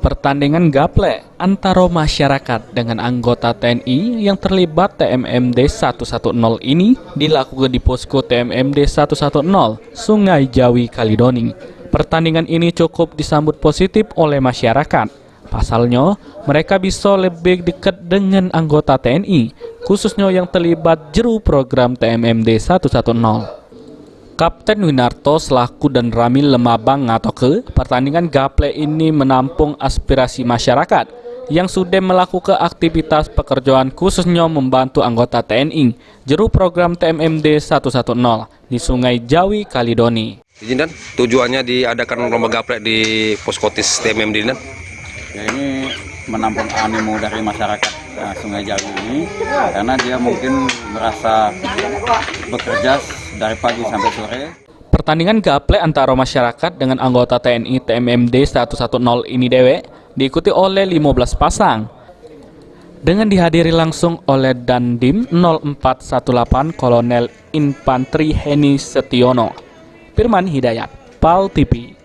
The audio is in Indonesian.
Pertandingan gaple antara masyarakat dengan anggota TNI yang terlibat TMMD 110 ini dilakukan di posko TMMD 110 Sungai Jawi Kalidoni. Pertandingan ini cukup disambut positif oleh masyarakat. Pasalnya, mereka bisa lebih dekat dengan anggota TNI, khususnya yang terlibat jeru program TMMD 110. Kapten Winarto selaku dan Ramil Lemabang ngatoke pertandingan gaple ini menampung aspirasi masyarakat yang sudah melakukan aktivitas pekerjaan khususnya membantu anggota TNI jeru program TMMD 110 di Sungai Jawi Kalidoni. Izin dan tujuannya diadakan lomba gaple di Poskotis TMMD dan? Ya, ini menampung animo dari masyarakat Sungai Jawi ini karena dia mungkin merasa bekerja dari pagi sampai sore. Pertandingan gaple antara masyarakat dengan anggota TNI TMMD 110 ini diikuti oleh 15 pasang dengan dihadiri langsung oleh Dandim 0418 Kolonel Infantri Heni Setiono. Firman Hidayat, PAL TV.